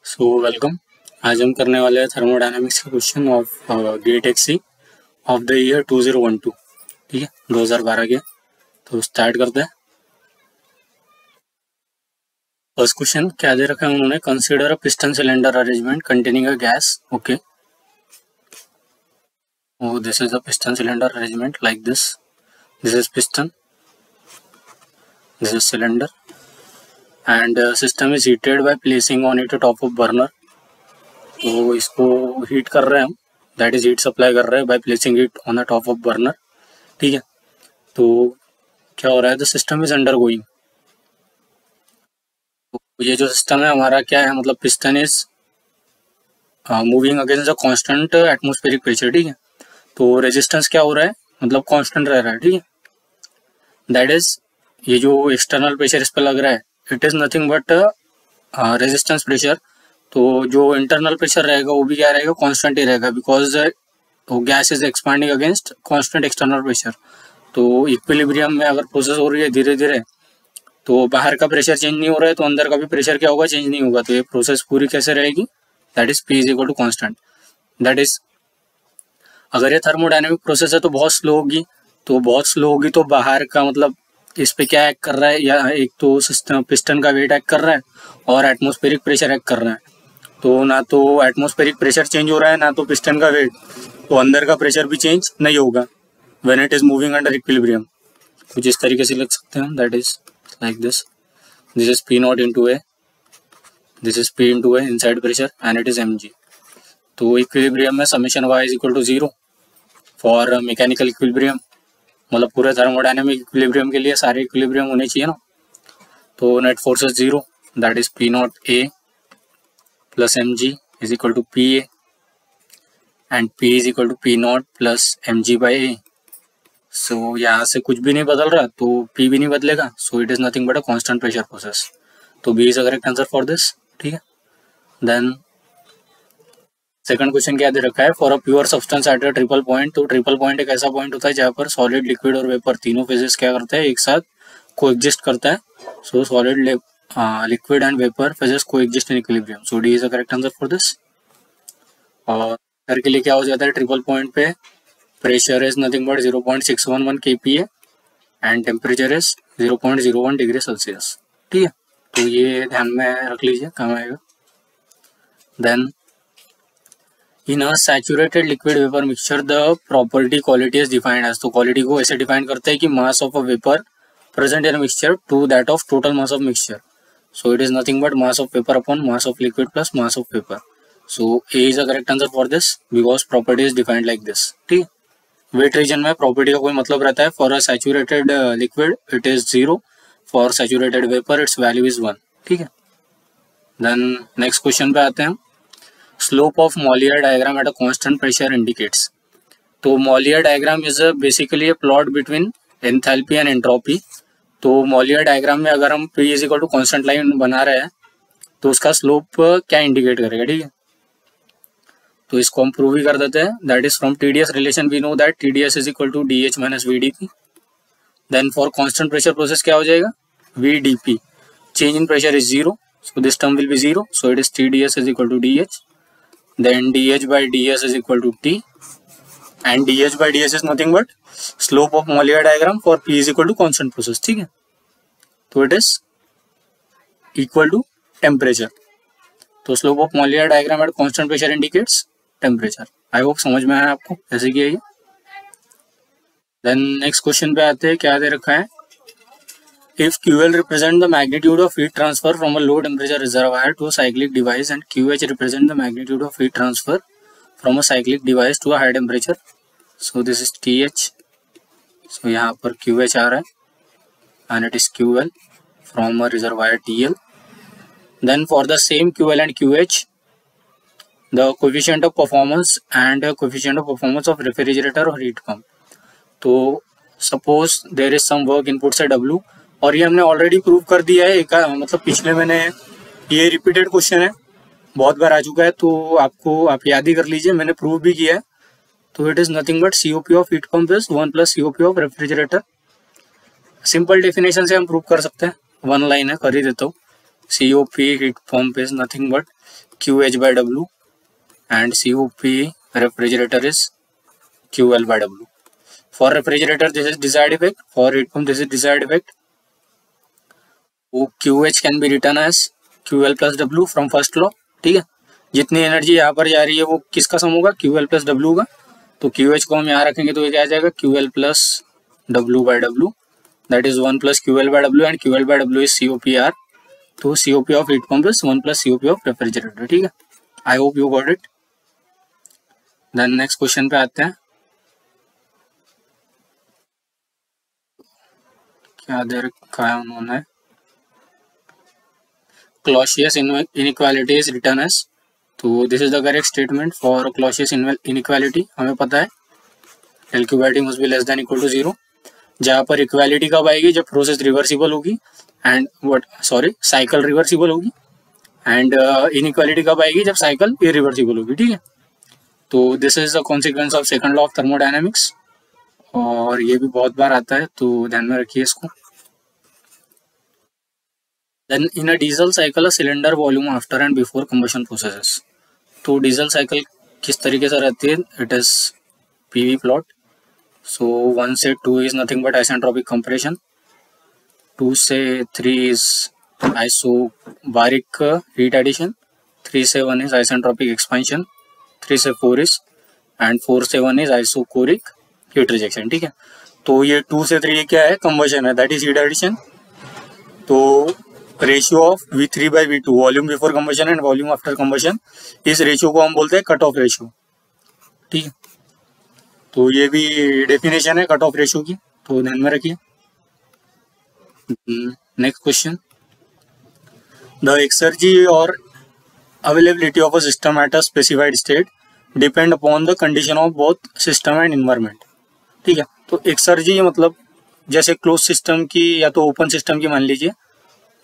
So welcome. आज हम करने वाले हैं थर्मोडायनामिक्स के question of GATE XE of the year 2012। ठीक है, 2012 के। तो स्टार्ट करते हैं। फर्स्ट क्वेश्चन क्या दे रखा है उन्होंने, consider a piston cylinder arrangement containing a gas. Okay, this is a piston cylinder arrangement like this is piston, this is cylinder and system is heated by placing on it top of burner. तो इसको heat कर रहे हैं हम, that is heat supply कर रहे हैं by placing it on the top of burner. ठीक है, तो क्या हो रहा है, the system is under going. तो ये जो सिस्टम है हमारा क्या है, मतलब piston is moving against the constant atmospheric pressure. ठीक है, तो रेजिस्टेंस क्या हो रहा है, मतलब कांस्टेंट रह रहा है। ठीक है, दैट इज ये जो एक्सटर्नल प्रेशर इस पर लग रहा है, it is nothing but resistance pressure. तो जो इंटरनल प्रेशर रहेगा वो भी क्या रहेगा, कांस्टेंट ही रहेगा, बिकॉज तो gas is expanding against constant external pressure. तो इक्विलिब्रियम में अगर प्रोसेस हो रही है धीरे धीरे, तो बाहर का प्रेशर चेंज नहीं हो रहा है, तो अंदर का भी प्रेशर क्या होगा, चेंज नहीं होगा। तो ये प्रोसेस पूरी कैसे रहेगी, that is P is equal to constant. That is अगर ये थर्मोडायनेमिक प्रोसेस है तो बहुत स्लो होगी, तो बहुत स्लो होगी तो बाहर का मतलब इस पे क्या एक्ट कर रहा है, या एक तो सिस्टम पिस्टन का वेट एक्ट कर रहा है और एटमॉस्फेरिक प्रेशर एक्ट कर रहा है। तो ना तो एटमॉस्फेरिक प्रेशर चेंज हो रहा है, ना तो पिस्टन का वेट, तो अंदर का प्रेशर भी चेंज नहीं होगा when it is moving under equilibrium. कुछ इस तरीके से लिख सकते हैं, that is like this is P naught into A, this is P into A inside pressure and it is mg। तो इक्विलिब्रियम में summation y is equal to 0 for mechanical equilibrium, मतलब पूरे थर्मोडायनेमिक इक्विलिब्रियम के लिए सारे equilibrium होने चाहिए ना। तो net force is 0, that is P naught A plus mg is equal to P A and P is equal to P naught प्लस mg by A। सो यहाँ से कुछ भी नहीं बदल रहा तो P भी नहीं बदलेगा, सो it is nothing but a constant pressure process. तो B is the correct answer for this. ठीक है, देन सेकंड क्वेश्चन क्या दे रखा है, for a pure substance at a triple point. तो ट्रिपल पॉइंट एक ऐसा पॉइंट होता है जहाँ पर सॉलिड, लिक्विड और वेपर तीनों फेजेस क्या करते हैं, एक साथ कोएग्जिस्ट करता है। सो solid, liquid and vapour phases coexist in equilibrium. So D is the correct answer for this. और के लिए क्या हो जाता है, ट्रिपल पॉइंट पे pressure is nothing but 0.611 kPa and temperature is 0.01 degree Celsius. ठीक है, तो ये ध्यान में रख लीजिए, काम आएगा। Then in a saturated liquid vapour mixture the property quality is defined as. तो क्वालिटी को ऐसे डिफाइन करते हैं कि mass of a vapour present in mixture to that of total mass of mixture. So it is nothing but mass of vapour upon mass of liquid plus mass of vapour. So A is the correct answer for this because property is defined like this. ठीक है, wait reason में property का कोई मतलब रहता है, for a saturated liquid it is 0, for saturated vapour its value is 1। ठीक है, देन नेक्स्ट क्वेश्चन पे आते हैं, slope of Mollier diagram at a constant pressure indicates. तो Mollier diagram is basically a plot between enthalpy and entropy. तो Mollier diagram में अगर हम P is equal to constant line बना रहे हैं तो उसका स्लोप क्या इंडिकेट करेगा। ठीक है, तो इसको हम प्रूव ही कर देते हैं, that is from TDS relation we know that TDS is equal to DH minus VDP। Then for constant pressure process क्या हो जाएगा, VDP, change in pressure is 0, so this term will be 0, so it is TDS is equal to DH। Then DH by DS is equal to T and DH by DS is nothing but slope of Mollier diagram for P is equal to constant process. ठीक है, तो it is equal to temperature. तो slope of Mollier diagram at constant pressure indicates temperature. I hope समझ में आया आपको कैसे किया ये। देन नेक्स्ट क्वेश्चन पे आते हैं, क्या दे रखा है, if QL represent the magnitude of heat transfer from a low temperature reservoir to a cyclic device and QH represent the magnitude of heat transfer from a cyclic device to a high temperature. So this is TH, so यहाँ पर QH आ रहा है and it is QL from a reservoir TL। Then for the same QL and QH the coefficient of performance and coefficient of performance of refrigerator or heat pump। तो suppose there is some work input से W, और ये हमने already prove कर दिया है, एक मतलब पिछले मैंने, ये रिपीटेड क्वेश्चन है, बहुत बार आ चुका है, तो आप याद ही कर लीजिए, मैंने प्रूव भी किया है। तो it is nothing but COP of heat pump is 1 plus COP of refrigerator. Simple definition से हम प्रूव कर सकते हैं, वन लाइन है, कर ही देता हूँ। COP heat pump is nothing but QH by W, and COP refrigerator is QL by W. For refrigerator this is desired effect, for heat pump this is desired effect. वो QH can be written as QL plus W from first law, ठीक है। जितनी energy यहाँ पर जा रही है वो किसका सम होगा, QL plus W का। तो QH को हम यहाँ रखेंगे तो ये क्या आ जाएगा, QL plus W by W, that is 1 plus QL by W, and QL by W is COPR. तो COP of heat pump is 1 plus COP of refrigerator, ठीक है। I hope you got it. Then next question पे आते हैं। क्या दे रखा है उन्होंने, Clausius inequality is written as, तो this is the correct statement for Clausius inequality। हमें पता है del Q by T must be less than equal to 0, जहाँ पर इक्वालिटी कब आएगी, जब प्रोसेस रिवर्सिबल होगी एंड साइकिल रिवर्सिबल होगी, एंड इनइक्वालिटी कब आएगी, जब साइकिल इरिवर्सिबल होगी, ठीक है। तो this is the consequence of second law of thermodynamics, और ये भी बहुत बार आता है तो ध्यान में रखिए इसको। Then in a diesel cycle a cylinder volume after and before combustion processes. तो डीजल साइकिल किस तरीके से रहती है, it is PV plot. So 1 से 2 is nothing but isentropic compression, 2 से 3 is isobaric heat addition, 3 से 1 is isentropic expansion, 3 से 4 is, and 4 से 1 is isochoric heat rejection, ठीक है। तो ये 2 से 3 क्या है, कंबशन है, दैट इज हीट एडिशन। तो ratio of V3 by V2, volume before combustion and volume after combustion, इस रेशियो को हम बोलते हैं कट ऑफ रेशियो, ठीक है। तो ये भी डेफिनेशन है कट ऑफ रेशियो की, तो ध्यान में रखिए। नेक्स्ट क्वेश्चन, द एक्सर्जी और availability of a system at a specified state depend upon the condition of both system and environment, ठीक है। तो एक्सर्जी मतलब जैसे क्लोज सिस्टम की या तो ओपन सिस्टम की मान लीजिए,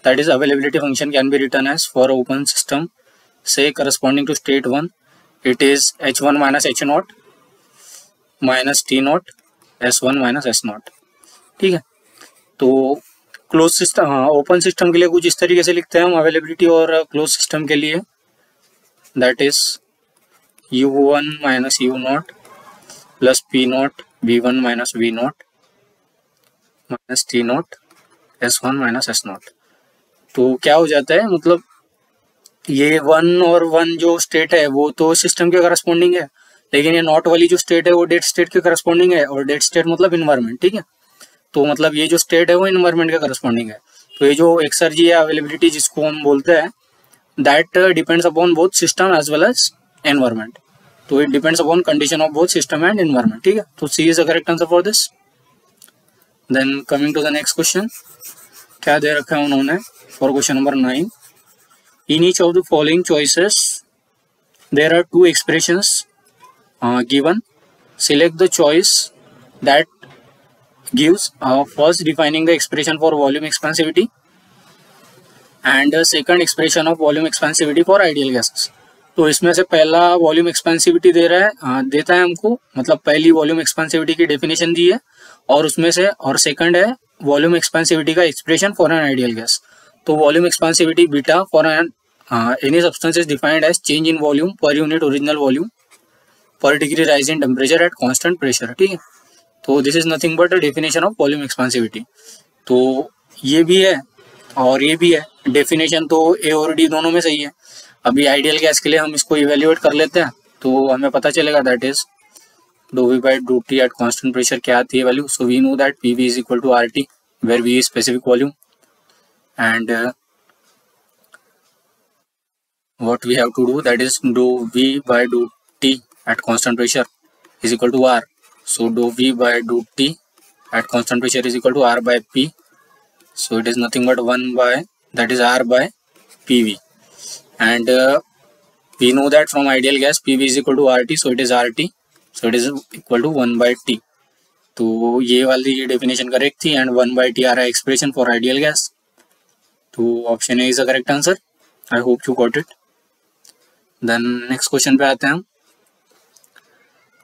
that is availability function can be written as for open system से corresponding to state 1 it is H1 minus H0 minus T0 S1 minus S0, ठीक है। तो क्लोज सिस्टम, हाँ ओपन सिस्टम के लिए कुछ इस तरीके से लिखते हैं हम अवेलेबिलिटी, और क्लोज सिस्टम के लिए that is U1 minus U0 plus P0 V1 minus V0 minus T0 S1 minus S0। तो क्या हो जाता है, मतलब ये 1 और 1 जो स्टेट है वो तो सिस्टम के करस्पॉन्डिंग है, लेकिन ये नॉट वाली जो स्टेट है वो डेड स्टेट के करस्पॉन्डिंग है, और डेड स्टेट मतलब इन्वायरमेंट, ठीक है। तो मतलब ये जो स्टेट है वो इन्वायरमेंट के करस्पॉन्डिंग है। तो ये जो एक्सर्जी या अवेलेबिलिटी जिसको हम बोलते हैं, that depends upon both system as well as environment. तो it depends upon condition of both system and environment, ठीक है। तो C is the correct answer for this. Then coming to the next question, क्या दे रखा है उन्होंने for question number 9, in each of the following choices there are 2 expressions given, select the choice that gives first defining the expression for volume expansivity and second expression of volume expansivity for ideal gases। तो इसमें से पहला volume expansivity दे रहा है, देता है हमको, मतलब पहली वॉल्यूम एक्सपेंसिविटी की डेफिनेशन दी है, और उसमें से, और सेकंड है वॉल्यूम एक्सपेंसिविटी का expression for an ideal gas. तो volume expansivity beta for an any substance is defined as change in volume per unit original volume per degree rise in temperature at constant pressure, ठीक है। तो this is nothing but a definition of volume expansivity. तो ये भी है और ये भी है, डेफिनेशन तो ए और डी दोनों में सही है। अभी आइडियल गैस के लिए हम इसको इवेल्युएट कर लेते हैं तो हमें पता चलेगा, that is do V by dough T at constant pressure क्या आती है value. So we know that P V is equal to R T, where V is specific volume, and what we have to do, that is dou v by dou t at constant pressure is equal to r. So dou v by dou t at constant pressure is equal to r by p. So it is nothing but 1 by, that is r by pv, and we know that from ideal gas pv is equal to rt, so it is rt, so it is equal to 1 by t. तो ये वाली definition correct थी, and 1 by t आ रहा है expression for ideal gas. तो option A is the correct answer. I hope you got it. Then next question पे आते हैं हम।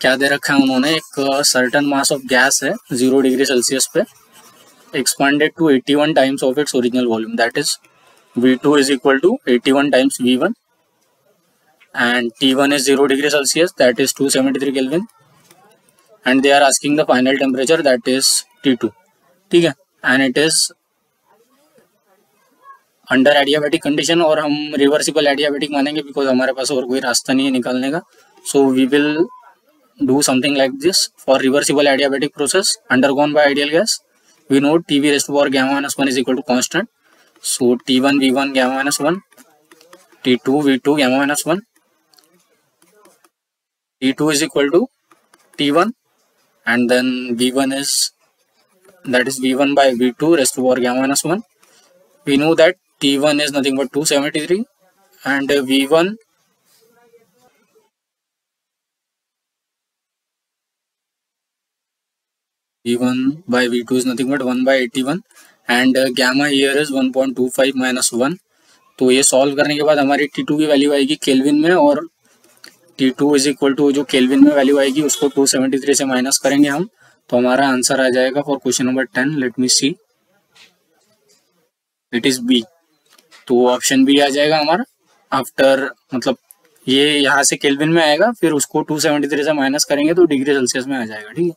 क्या दे रखा है उन्होंने, एक सर्टन मास ऑफ गैस है 0 डिग्री सेल्सियस पे, expanded to 81 times of its original volume, that is V2 is equal to 81 times V1 and T1 is 0 degree Celsius, that is 273 Kelvin, and they are asking the final temperature, that is T2. ठीक है, and it is under adiabatic condition और हम reversible adiabatic मानेंगे because हमारे पास और कोई रास्ता नहीं है निकालने का. So we will do something like this for reversible adiabatic process undergone by ideal gas. We know T V rest power gamma -1 is equal to constant. So T1 V1 gamma -1, T2 V2 gamma -1, T2 is equal to T1 and then V1 is, that is V1 by V2 raised to power gamma -1. We know that T1 is nothing but 273 and V1 by V2 is nothing but 1 by 81 and gamma here is 1.25 minus 1. तो ये solve करने के बाद हमारी T2 की value आएगी kelvin में और T2 इज इक्वल टू जो केल्विन में वैल्यू आएगी उसको 273 से माइनस करेंगे हम, तो हमारा आंसर आ जाएगा for question number 10. Let me see, it is B. तो ऑप्शन बी आ जाएगा हमारा. आफ्टर मतलब ये यहाँ से केल्विन में आएगा फिर उसको 273 से माइनस करेंगे तो डिग्री सेल्सियस में आ जाएगा. ठीक है,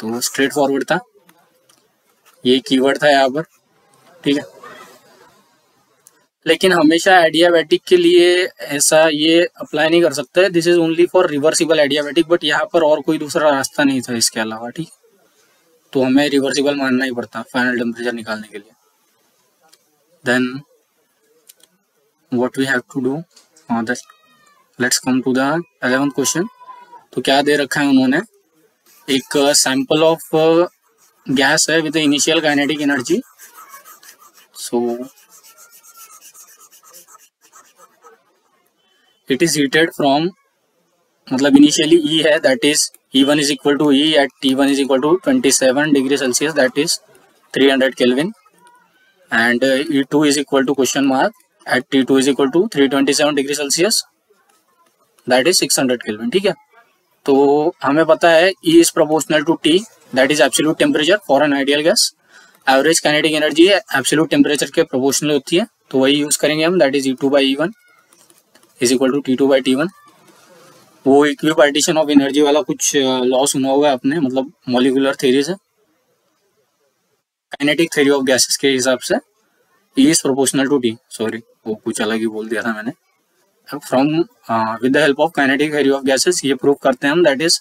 तो स्ट्रेट फॉरवर्ड था, ये कीवर्ड था यहाँ पर. ठीक है, लेकिन हमेशा एडियाबैटिक के लिए ऐसा ये अप्लाई नहीं कर सकते. This is only for reversible adiabatic, but यहाँ पर और कोई दूसरा रास्ता नहीं था इसके अलावा. ठीक, तो हमें रिवर्सिबल मानना ही पड़ता फाइनल टेम्परेचर निकालने के लिए. Then what we have to do, let's come to the 11th question. तो क्या दे रखा है उन्होंने, एक सैंपल ऑफ गैस है with initial kinetic energy. So it is heated from, मतलब इनिशियली E है, that is E1 is equal to E at T1 is equal to 27 degree Celsius, that is 300 Kelvin, and E2 is equal to question mark at T2 is equal to 327 degree Celsius, that is 600 Kelvin. ठीक है, तो हमें पता है E is proportional to T, that is absolute temperature for an ideal gas. Average kinetic energy absolute temperature के proportional होती है, तो वही यूज करेंगे हम, that is E2 by E1 is equal to T2 by T1. वो equipartition of energy वाला कुछ लॉ सुना होगा आपने, मतलब मॉलिक्यूलर थ्योरी से, काइनेटिक थ्योरी ऑफ गैसेस के हिसाब से E is proportional to T. Sorry, वो कुछ अलग ही बोल दिया था मैंने. From with the help of kinetic theory of gases ये प्रूव करते हैं हम, that is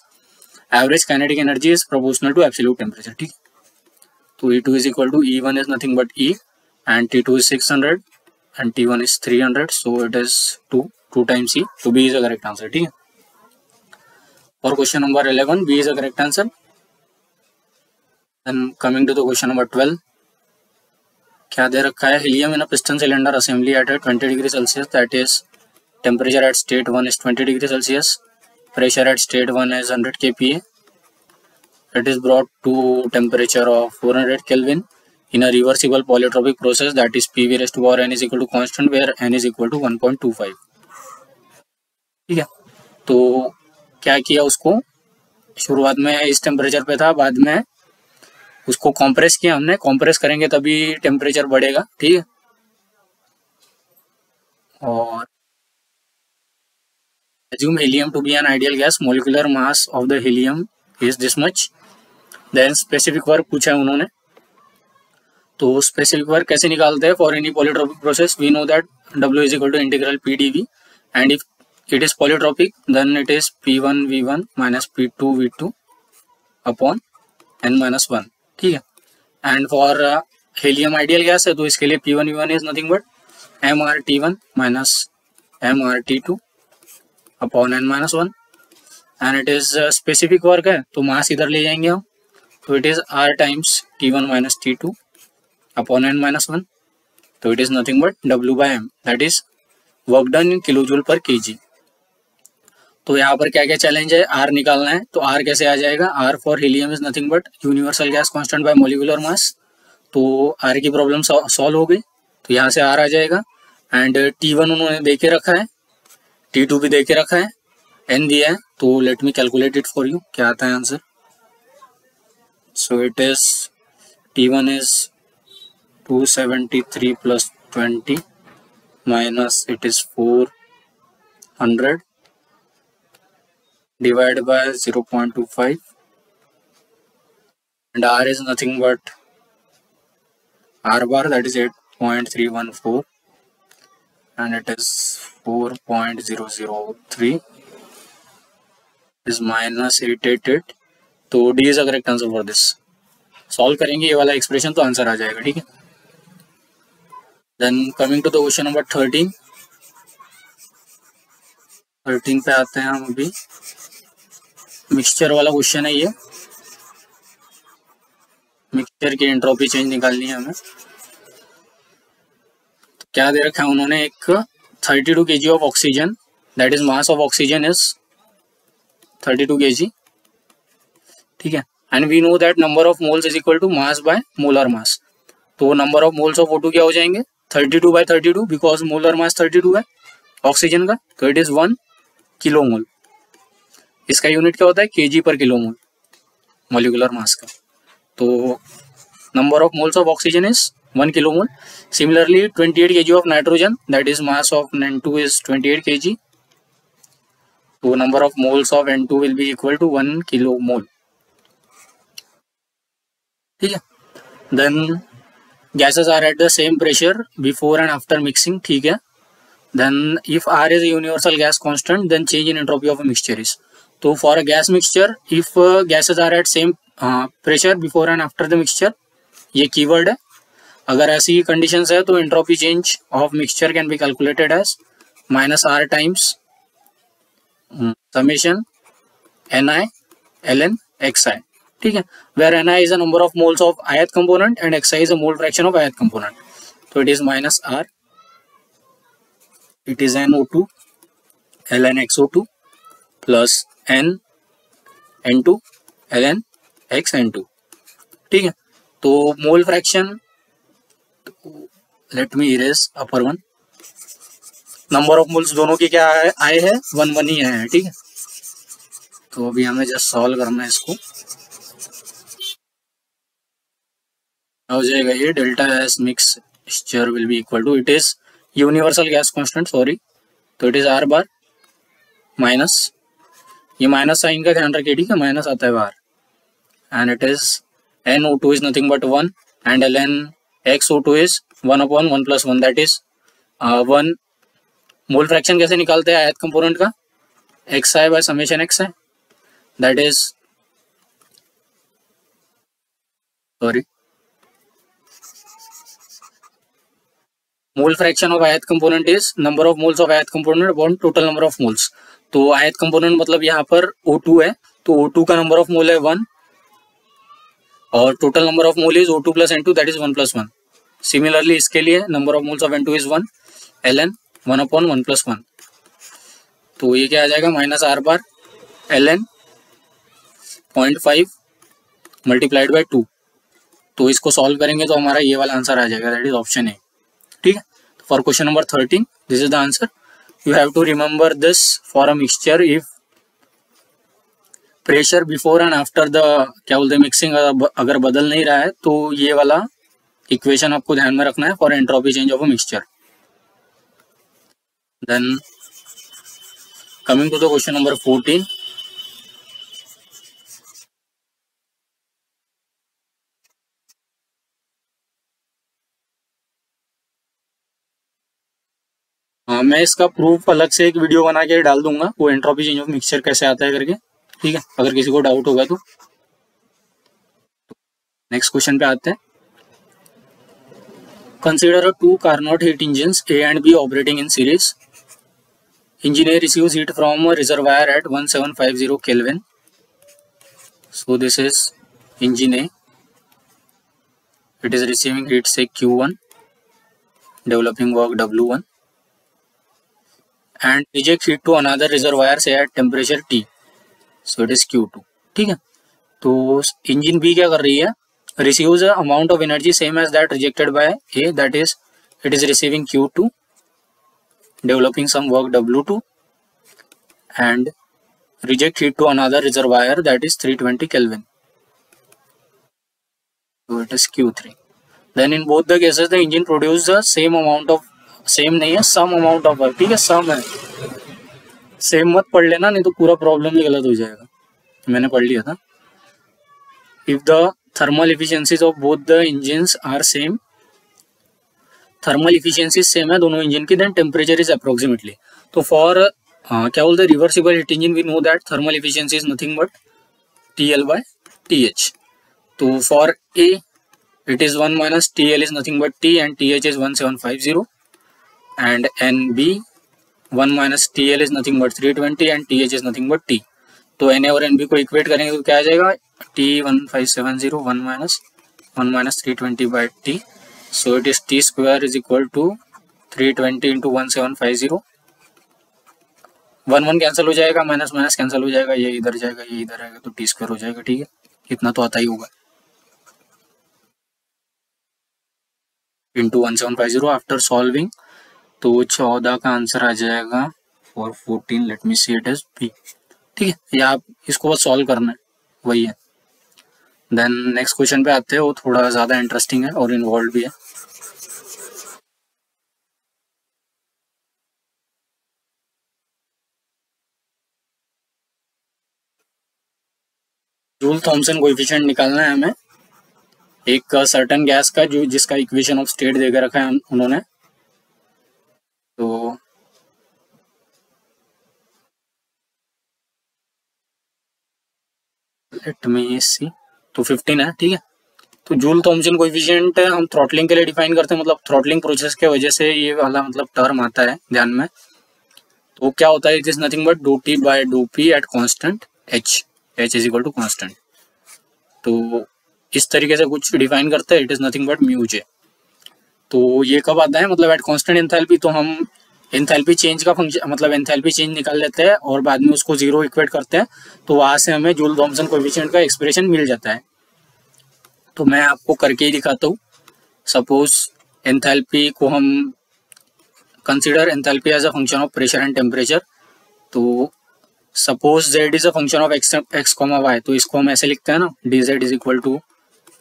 average kinetic energy is proportional to absolute temperature. ठीक, तो E2 is equal to E1 is nothing but E and T2 is 600 and T1 is 300, so it is 2 times E, so B is the correct answer. ठीक है, और question number 11 B is the correct answer. Then coming to the question number 12, क्या दे रखा है, helium in a piston cylinder assembly at 20 degree Celsius, that is temperature at state 1 is 20 degree Celsius, pressure at state 1 is 100 kPa. It is brought to temperature of 400 Kelvin in a reversible polytropic process, that is PV raised to power n is equal to constant where n is equal to 1.25. ठीक है, तो क्या किया, उसको शुरुआत में इस temperature पे था, बाद में उसको कॉम्प्रेस किया हमने. कॉम्प्रेस करेंगे तभी टेम्परेचर बढ़ेगा. ठीक है, और assume helium to be an ideal gas, molecular mass of the helium is this much. Then specific work पूछा है उन्होंने, तो स्पेसिफिक वर्क कैसे निकालते हैं for any polytropic process. We know that W is equal to integral PdV and if it is polytropic then it is P1 V1 minus P2 V2 upon n-1. ठीक है, and for helium ideal gas है तो इसके लिए P1 V1 is nothing but MrT1 minus MrT2 upon n-1 and it is specific work है तो मास इधर ले जाएंगे हम, तो it is R times T1 minus T2 upon n-1, तो it is nothing but W by M, that is work done in kilojoule पर kg. तो यहाँ पर क्या क्या चैलेंज है, R निकालना है, तो R कैसे आ जाएगा, R for helium is nothing but universal gas constant bye molecular mass. तो R की प्रॉब्लम सॉल्व हो गई, तो यहाँ से R आ जाएगा. एंड T1 उन्होंने दे के रखा है, T2 भी दे के रखा है, N दिया है, तो let me calculate it for you, क्या आता है answer. So it is T1 is 273 plus 20 minus it is 400 divided by 0.25, and R is nothing but R bar, that is 8.314, and it is 4.003 is minus 888. तो D is a correct answer for this. Solve करेंगे ये वाला expression तो answer आ जाएगा. ठीक है. Then coming to the question number 13 पे आते हैं हम. अभी मिक्सचर वाला क्वेश्चन है ये. मिक्सचर की एंट्रोपी चेंज निकालनी है हमें. तो क्या दे रखा है उन्होंने, एक 32 kg of oxygen, that is mass of oxygen is 32 kg. ठीक है. And we know that number of moles is equal to mass by molar mass. तो number of moles of O2 क्या हो जाएंगे, 32/32, बिकॉज मोलर मास 32 है oxygen का, तो it is 1 kilomole. इसका यूनिट क्या होता है, kg/kmol मॉलिक्यूलर मास का. तो number of moles of oxygen is 1 kilomole. Similarly 28 kg of nitrogen, that is mass of N2 is 28 kg. So number of moles of N2 will be equal to 1 kilomole. ठीक है. Then gases are at the same pressure before and after mixing. ठीक है. Then if R is a universal gas constant, then change in entropy of a mixture is. So for a gas mixture, if gases are at same pressure before and after the mixture, ये keyword है. अगर ऐसी conditions है तो entropy change of mixture can be calculated as -R times summation Ni ln xi. ठीक है. Where Ni is a number of moles of ith component and xi is a mole fraction of ith component. तो it is -R, it is NO2 ln xO2 plus N2 ln xN2. ठीक है. तो mole fraction, let me erase upper one. Number of moles दोनों की क्या आए है, 1 ही आए हैं. ठीक है. तो अभी हमें जस्ट सॉल्व करना है इसको. हो जाएगा ये delta S mixture will be equal to, it is universal gas constant, sorry, तो it is R bar minus, ये माइनस साइन का ध्यान रखिए. ठीक है. माइनस आता है बाहर, and it is NO2 is nothing but 1 and ln xO2 is 1/1 + 1, that is 1. Mole fraction कैसे निकालते हैं ith कंपोनेंट का, xi by summation xi, that is, sorry, mole fraction of ith component is number of moles of ith component upon total number of moles. तो ith component मतलब यहाँ पर O2 है, तो O2 का नंबर ऑफ मोल है 1 और total number of mole is O2 + N2, that is 1 + 1. Similarly इसके लिए number of moles of N2 is 1 ln 1/1 + 1. तो ये क्या आ जाएगा, -R बार ln 0.5 × 2. तो इसको सॉल्व करेंगे तो हमारा ये वाला आंसर आ जाएगा, दैट इज ऑप्शन ए. ठीक है. For question number 13 this is the answer. You have to remember this for a mixture. If pressure before and after the, क्या बोलते हैं, मिक्सिंग अगर बदल नहीं रहा है तो ये वाला इक्वेशन आपको ध्यान में रखना है for entropy change of a mixture. Then coming to the question number 14. मैं इसका प्रूफ अलग से एक वीडियो बना के डाल दूंगा, वो एंट्रोपी चेंज ऑफ मिक्सचर कैसे आता है करके. ठीक है. अगर किसी को डाउट होगा तो. नेक्स्ट क्वेश्चन पे आते हैं. Consider 2 Carnot heat engines A and B operating in series. Engineer receives heat from a reservoir at 1750 Kelvin. So this is engine A. It is receiving heat, say Q1, developing work W1, and reject heat to another reservoir, say at temperature T. So it is Q2. ठीक है. तो engine B क्या कर रही है, receives a amount of energy same as that rejected by A, that is it is receiving Q2, developing some work W2, and reject heat to another reservoir, that is 320 Kelvin. So it is Q3. Then in both the cases the engine produce the same amount of, same नहीं है, some amount of work, ठीक है, सम है, same मत पढ़ लेना नहीं तो पूरा प्रॉब्लम ही गलत हो जाएगा, मैंने पढ़ लिया था। If the thermal efficiencies of both the engines are same, thermal efficiency same है दोनों इंजन की, देन टेम्परेचर इज अप्रोक्सीमेटली, तो फॉर क्या बोलते हैं, reversible heat engine we know that thermal efficiency is nothing but TL by TH, तो for A it is 1 minus TL is nothing but T and TH is 1750, and NB 1 minus TL is nothing but 320 and TH is nothing but T, तो NA और NB को equate करेंगे तो क्या आ जाएगा, T 1570 1 minus 320 by T, so it is T square is equal to 320 into 1750, 1 1 cancel हो जाएगा, माइनस माइनस कैंसिल हो जाएगा, ये इधर जाएगा ये इधर आएगा, तो T स्क्वायर हो जाएगा, ठीक है, इतना तो आता ही होगा, इंटू 1750 आफ्टर सॉल्विंग, तो 14 का आंसर आ जाएगा और 14, let me see it is B, ठीक है, या आप इसको बस सॉल्व करना है, वही है। देन नेक्स्ट क्वेश्चन पे आते हैं, वो थोड़ा ज़्यादा इंटरेस्टिंग है और इन्वॉल्व भी है। जूल थॉमसन कोएफिशिएंट निकालना है हमें एक सर्टेन गैस का, जो जिसका इक्वेशन ऑफ स्टेट देकर रखा है उन्होंने, तो लेट मी सी, तो 15 है, ठीक है। तो जूल थॉमसन कोएफिशिएंट हम थ्रॉटलिंग के लिए डिफाइन करते हैं, मतलब थ्रॉटलिंग प्रोसेस के वजह से ये वाला मतलब टर्म आता है ध्यान में, तो क्या होता है, it is nothing but do T by dough P at constant H, H is equal to constant, तो इस तरीके से कुछ डिफाइन करते हैं, it is nothing but mu J, तो ये कब आता है, मतलब एट कांस्टेंट एंथैल्पी, तो हम एंथैल्पी चेंज का फंक्शन, मतलब एंथैल्पी चेंज निकाल लेते हैं और बाद में उसको जीरो इक्वेट करते हैं, तो वहां से हमें जूल थॉमसन कोएफिशिएंट का एक्सप्रेशन मिल जाता है। तो मैं आपको करके ही दिखाता हूँ। सपोज एंथैल्पी को हम consider enthalpy as a function of pressure and temperature, तो suppose Z is a function of X comma Y, तो इसको हम ऐसे लिखते हैं ना, D Z is equal to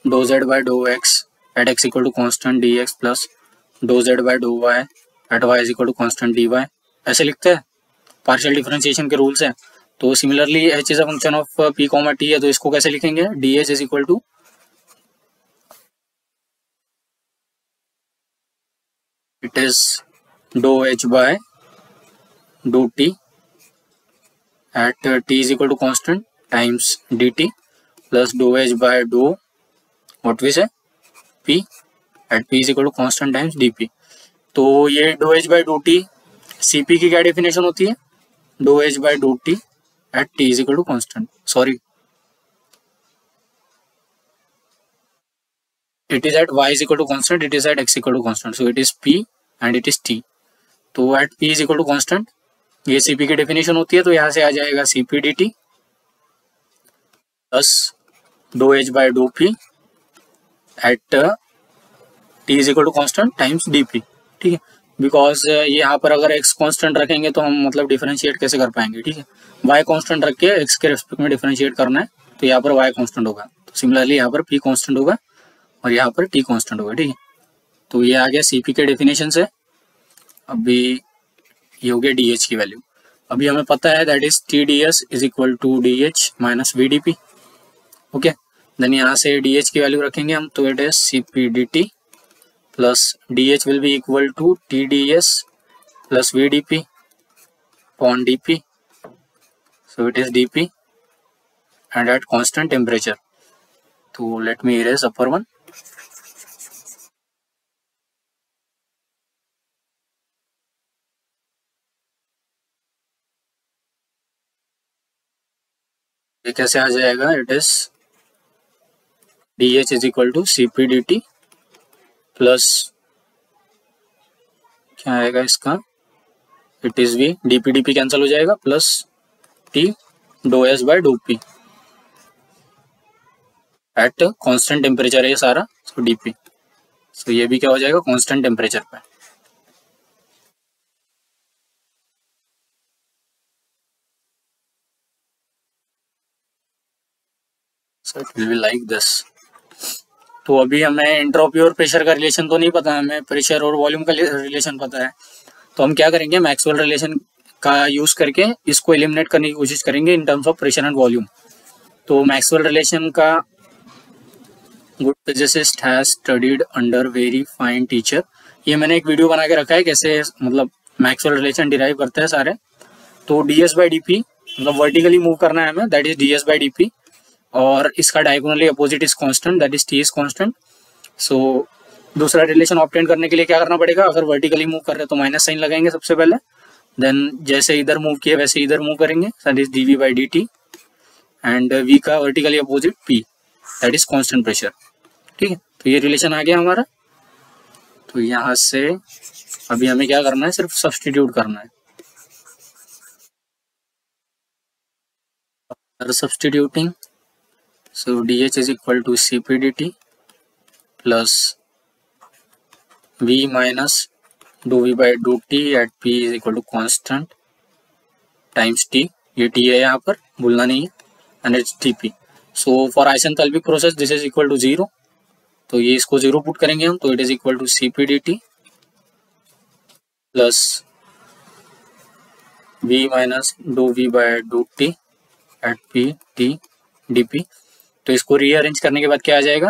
do Z by do X at X equal to constant D X plus do Z by dough Y at Y is equal to constant D Y, ऐसे लिखते हैं, partial differentiation के rules हैं। तो similarly H is a function of P comma T है, तो इसको कैसे लिखेंगे, D H is equal to it is doh H by doh T at t is equal to constant times dt plus dou h by dou what we say p at p is equal to constant times dp, तो ये dou h by dou t cp की क्या definition होती है, dou h by dou t at t is equal to constant, sorry it is at y is equal to constant, it is at x equal to constant, so it is p and it is t, तो at p is equal to constant ये cp की definition होती है, तो यहाँ से आ जाएगा cp dt plus doh H by dough P at T is equal to constant times D P, ठीक है, बिकॉज यहाँ पर अगर एक्स कांस्टेंट रखेंगे तो हम मतलब डिफरेंशिएट कैसे कर पाएंगे, ठीक है, वाई कांस्टेंट रख के एक्स के रेस्पेक्ट में डिफरेंशिएट करना है, तो यहाँ पर वाई कांस्टेंट होगा, तो सिमिलरली यहाँ पर पी कांस्टेंट होगा और यहाँ पर टी कांस्टेंट होगा, ठीक है, तो ये आ गया सीपी के डेफिनेशन से। अभी ये हो गया डी एच की वैल्यू, अभी हमें पता है that is T D S is equal to D H minus V D P, okay, देन यहाँ से डी एच की वैल्यू रखेंगे हम, तो it is C P D T plus dH will be equal to TDS plus VDP upon dP, so it is dP and at constant temperature, so let me erase upper one, ये कैसे आ जाएगा, it is DH is equal to CP dt plus क्या आएगा इसका, it is V, dP dP cancel हो जाएगा, plus T doh S by dough P at constant temperature है ये सारा, सो dP, सो ये भी क्या हो जाएगा कांस्टेंट टेम्परेचर पे, so it will be like this, तो अभी हमें एंट्रोपी और प्रेशर का रिलेशन तो नहीं पता, हमें प्रेशर और वॉल्यूम का रिलेशन पता है। तो हम क्या करेंगे, मैक्सवेल रिलेशन का यूज करके इसको एलिमिनेट करने की कोशिश करेंगे in terms of pressure and volume. तो मैक्सवेल रिलेशन का good physicist has studied under very fine teacher, ये मैंने एक वीडियो बना के रखा है कैसे मतलब मैक्सवेल रिलेशन डिराइव करते हैं सारे। तो ds बाई डी मतलब वर्टिकली मूव करना है हमें, that is ds by D, और इसका diagonally opposite is constant, that is t is constant. So दूसरा रिलेशन ऑब्टेन करने के लिए क्या करना पड़ेगा, अगर वर्टिकली मूव कर रहे हैं तो माइनस साइन लगाएंगे सबसे पहले, देन जैसे इधर मूव किए वैसे इधर मूव करेंगे, that is dv by dt, and v का vertically opposite p, that is constant pressure. ठीक है, तो ये रिलेशन आ गया हमारा। तो यहाँ से अभी हमें क्या करना है, सिर्फ सब्स्टिट्यूट करना है। Substituting, so dh is equal to cp dt plus v minus dou v by dou t at p is equal to constant times t, ये t है यहाँ पर भूलना नहीं है, and it's dp। so for isenthalpic process this is equal to 0, तो ये इसको 0 पुट करेंगे हम, तो it is equal to cp dt plus v minus dou v by dou t at p t dp। तो इसको रीअरेंज करने के बाद क्या आ जाएगा,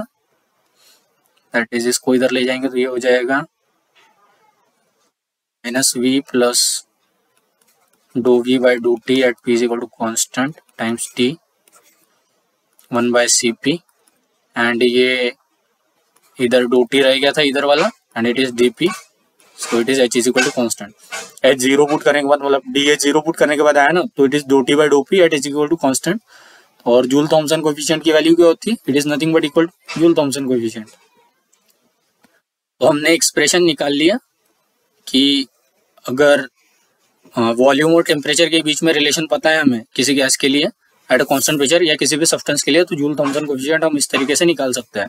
दैट इज इसको इधर ले जाएंगे तो ये हो जाएगा minus V plus doh V by dough T at P is equal to constant times T 1 by C P, and ये इधर डो टी रह गया था इधर वाला, and it is D P, so it is H is equal to constant. H zero put करने के बाद मतलब डी एच जीरो पुट करने के बाद आया ना, तो it is doh T by doh P at is equal to constant. और जूल थॉमसन कोएफिशिएंट की वैल्यू क्या होती है, it is nothing but equal to Joule Thomson coefficient. तो हमने एक्सप्रेशन निकाल लिया कि अगर वॉल्यूम और टेम्परेचर के बीच में रिलेशन पता है हमें किसी गैस के लिए एट अ कांस्टेंट प्रेशर या किसी भी सब्सटेंस के लिए, तो जूल थॉमसन कोएफिशिएंट हम इस तरीके से निकाल सकते हैं।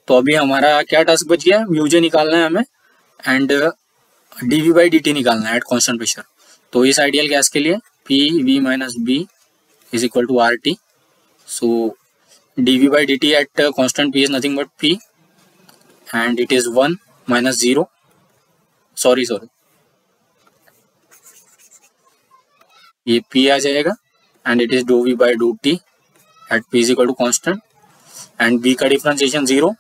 तो अभी हमारा क्या टास्क बच गया, म्यूजे निकालना है हमें एंड dv बाई dt निकालना है एट कांस्टेंट प्रेशर। तो इस आइडियल गैस के लिए P V minus B is equal to R T. So dv by dt at constant p is nothing but p, and it is 1 minus 0, sorry ये p आ जाएगा, and it is dou v by dou t at p is equal to constant, and b का differentiation 0,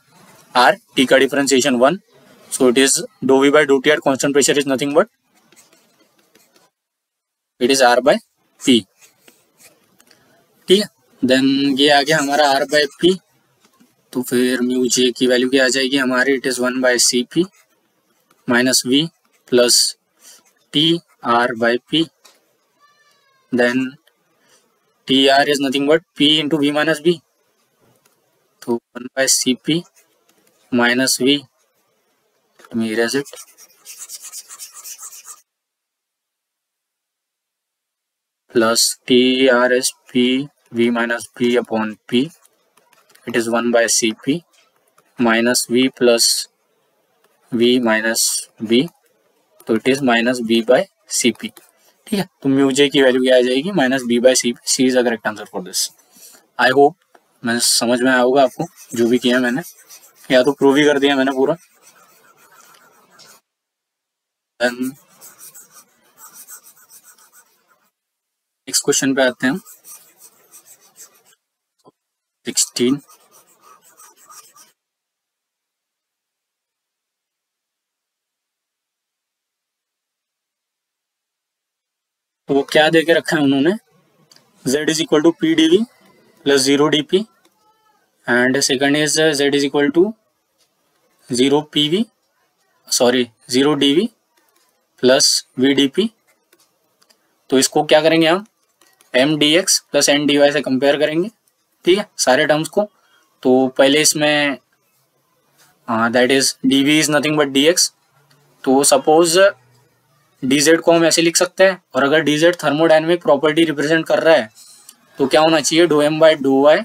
r t का differentiation 1, so it is dou v by dou t at constant pressure is nothing but it is r by p। ठीक है, then ये आ गया हमारा r by P, तो फिर mu जे की वैल्यू क्या आ जाएगी हमारी, it is 1 by C P minus V plus T R by P, then T R is nothing but P into V minus B, तो 1 by C P minus V plus T R S P v minus p upon p, it is 1 by cp minus v plus v minus b, तो it is minus b by cp। ठीक है, तो mu जे की value क्या आ जाएगी, minus B by C, C is the correct answer for this. I hope मैं समझ में आया होगा आपको जो भी किया मैंने, या तो प्रूव ही कर दिया मैंने पूरा। देन नेक्स्ट क्वेश्चन पे आते हैं, 16। तो वो क्या देके रखा है उन्होंने, z is equal to P D V plus 0 D P, and second is z is equal to 0 P V, sorry 0 D V plus V D P. तो इसको क्या करेंगे हम, M D X plus N D Y से compare करेंगे। ठीक है, सारे टर्म्स को। तो पहले इसमें that is D V is nothing but D X, तो सपोज डी जेड को हम ऐसे लिख सकते हैं, और अगर D Z thermodynamic property represent कर रहा है तो क्या होना चाहिए, doh M by dough Y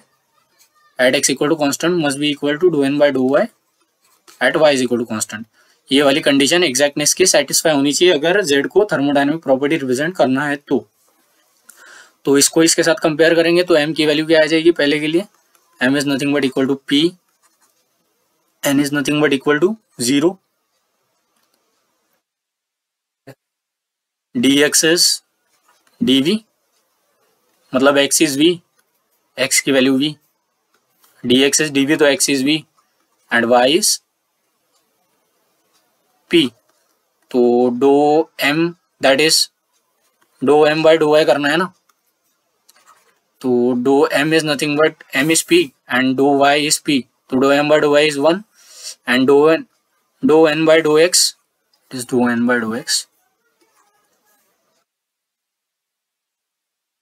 at X equal to constant must be equal to doh N by dough Y at Y is equal to constant. ये वाली कंडीशन एग्जैक्टनेस की सेटिस्फाई होनी चाहिए अगर जेड को थर्मोडायनेमिक प्रॉपर्टी रिप्रेजेंट करना है तो इसको इसके साथ कंपेयर करेंगे तो m की वैल्यू क्या आ जाएगी, पहले के लिए m is nothing but equal to p n is nothing but equal to 0, dx is dv, मतलब x is v, x की value v, dx is dv तो x is v and y is p। तो doh m that is doh m by doh y करना है ना, तो doh m is nothing but m is p and doh y is p, तो doh m by doh y is 1 and doh n by doh x is doh n by doh x,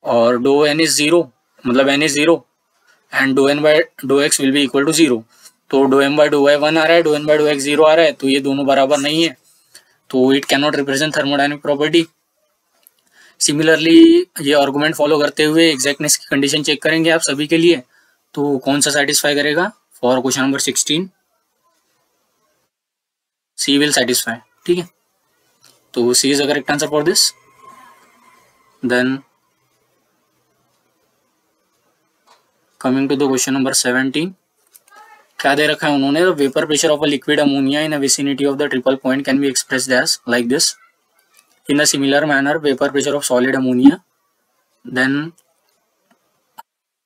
और doh n is 0, मतलब n is 0 and doh n by doh x will be equal to 0। तो doh m by doh y 1 आ रहा है, doh n by doh x 0 आ रहा है, तो ये दोनों बराबर नहीं है, तो it can not represent thermodynamic property. Similarly ये आर्गुमेंट फॉलो करते हुए एग्जैक्टनेस की कंडीशन चेक करेंगे आप सभी के लिए, तो कौन सा सेटिस्फाई करेगा for question number 16, C will satisfy. ठीक है, तो C is the correct answer for this. Then coming to the question number 17, क्या दे रखा है उन्होंने, vapour pressure of a liquid ammonia in a vicinity of the triple point can be expressed as like this, in a similar manner vapour pressure of solid ammonia. Then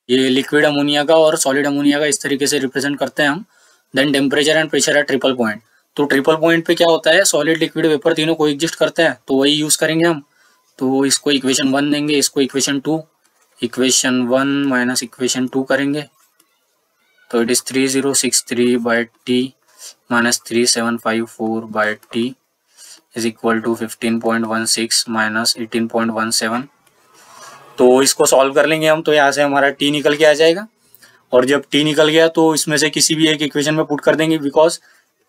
ये liquid ammonia का और solid ammonia का इस तरीके से represent करते हैं हम। Then temperature and pressure at triple point, तो ट्रिपल पॉइंट पे क्या होता है, सॉलिड लिक्विड वेपर तीनों को एग्जिस्ट करते हैं, तो वही यूज करेंगे हम। तो इसको इक्वेशन 1 देंगे, इसको इक्वेशन 2, इक्वेशन 1 माइनस इक्वेशन 2 करेंगे, तो it is 3063 by T minus 3754 by T is equal to 15.16 minus 18.17। तो इसको सॉल्व कर लेंगे हम, तो यहाँ से हमारा टी निकल के आ जाएगा, और जब टी निकल गया तो इसमें से किसी भी एक इक्वेशन में पुट कर देंगे, बिकॉज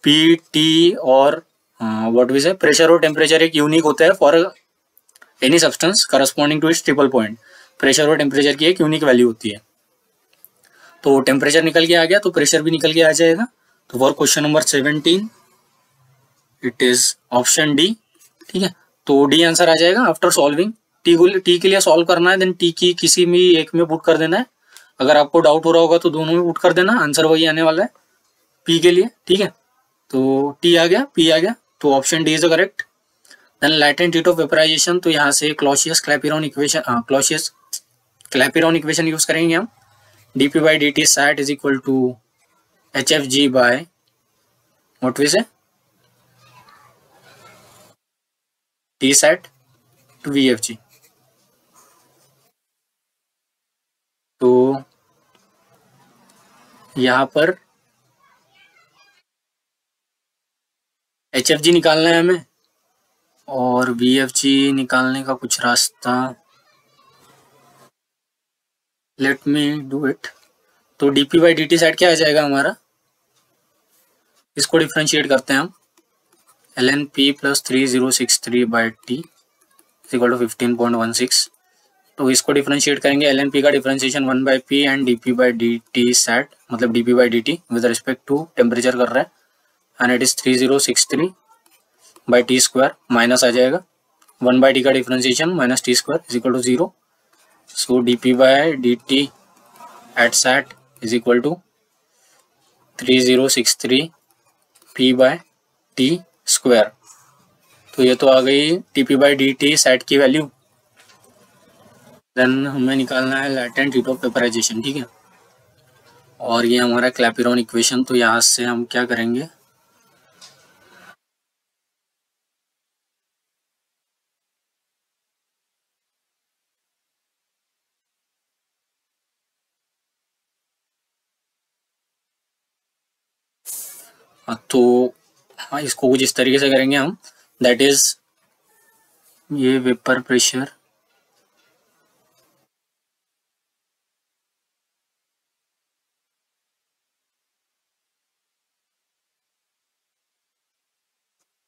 पी टी और व्हाट वी से प्रेशर और टेम्परेचर एक यूनिक होता है for any substance corresponding to its triple point. Pressure और टेम्परेचर की एक यूनिक वैल्यू होती है, तो टेम्परेचर निकल के आ गया तो प्रेशर भी निकल के आ जाएगा। तो for question number 17 it is option D. ठीक है, तो डी आंसर आ जाएगा आफ्टर सॉल्विंग। टी के लिए सॉल्व करना है, देन टी की किसी भी एक में पुट कर देना है। अगर आपको डाउट हो रहा होगा तो दोनों में पुट कर देना, आंसर वही आने वाला है पी के लिए। ठीक है, तो टी आ गया, पी आ गया, तो option D is the correct. Then latent heat of vaporisation, तो यहाँ से क्लॉसियस क्लैपिरॉन इक्वेशन यूज करेंगे हम। dp by dt sat is equal to hfg by what we say t sat to vfg। तो यहाँ पर hfg निकालना है हमें, और vfg निकालने का कुछ रास्ता, लेट मी डू इट। तो dp by dt साइड क्या आ जाएगा हमारा, इसको डिफ्रेंशिएट करते हैं हम, ln p plus 3063 by T equal to 15.16। तो इसको डिफ्रेंशिएट करेंगे, ln p का differentiation 1 by P and dp by dt sat, मतलब dp by dt with respect to temperature कर रहा है, and it is 3063 by T square, minus आ जाएगा 1 बाई टी का differentiation minus T square is equal to 0। So dp by dt at sat is equal to 3063 p by T square. तो ये तो आ गई dp by dt सैट की value. देन हमें निकालना है लैटेंट हीट ऑफ वेपराइजेशन। ठीक है, और ये हमारा क्लैपिरॉन इक्वेशन, तो यहाँ से हम क्या करेंगे, तो हाँ इसको कुछ इस तरीके से करेंगे हम, दैट इज ये वेपर प्रेशर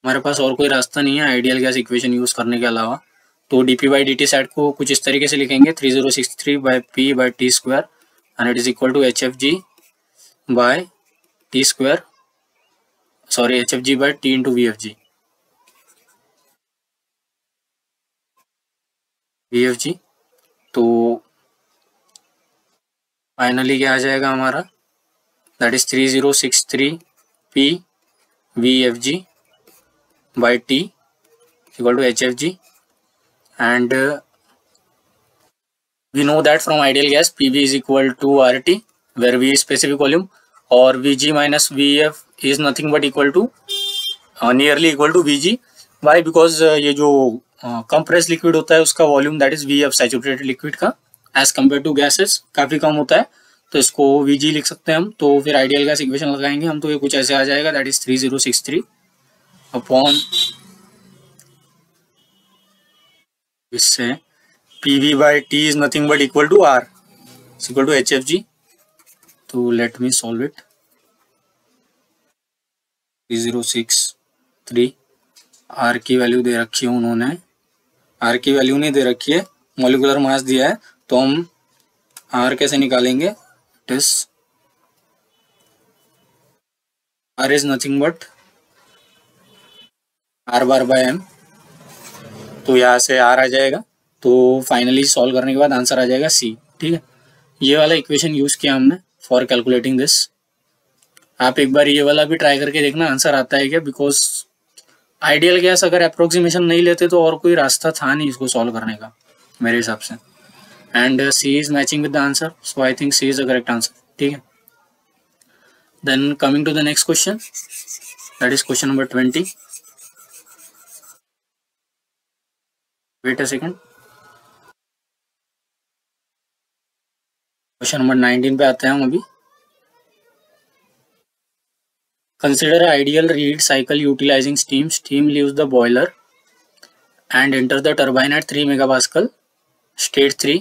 हमारे पास और कोई रास्ता नहीं है आइडियल गैस इक्वेशन यूज करने के अलावा। तो dp by dt सेट को कुछ इस तरीके से लिखेंगे, 3063 by P by T square and it is equal to hfg by T square, sorry hfg by T into vfg। तो फाइनली क्या आ जाएगा हमारा, that is 3063 P VFG by T equal to HFG, and we know that from ideal gas PV is equal to RT, where V is specific volume, or Vg minus Vf is nothing but equal to nearly equal to Vg. Why? Because ये जो compressed liquid होता है उसका volume that is Vf saturated liquid का as compared to gases काफी कम होता है, तो इसको Vg लिख सकते हैं हम. तो फिर आइडियल गैस इक्वेशन लगाएंगे हम, तो ये कुछ ऐसे आ जाएगा, that is 3063 अपॉन इससे PV by T is nothing but equal to R is equal to HFG. तो let me solve it. 3063 R की वैल्यू दे रखी है उन्होंने, R की वैल्यू नहीं दे रखी है, मॉलिक्यूलर मास दिया है, तो हम R कैसे निकालेंगे? It is R is nothing but R bar by M. तो यहाँ से R आ जाएगा, तो फाइनली सॉल्व करने के बाद आंसर आ जाएगा C. ठीक है, ये वाला इक्वेशन यूज किया हमने फॉर कैलकुलेटिंग दिस. आप एक बार ये वाला भी ट्राई करके देखना आंसर आता है क्या, बिकॉज आइडियल गैस अगर अप्रोक्सीमेशन नहीं लेते तो और कोई रास्ता था नहीं इसको सॉल्व करने का मेरे हिसाब से. And C is matching with the answer, so I think C is the correct answer. ठीक है, then coming to the next question, that is question number 20. Wait a second, question number 19 पे आते हैं हम अभी. Consider an ideal reed cycle utilizing steam. Steam leaves the boiler and enters the turbine at 3 megapascal, state 3.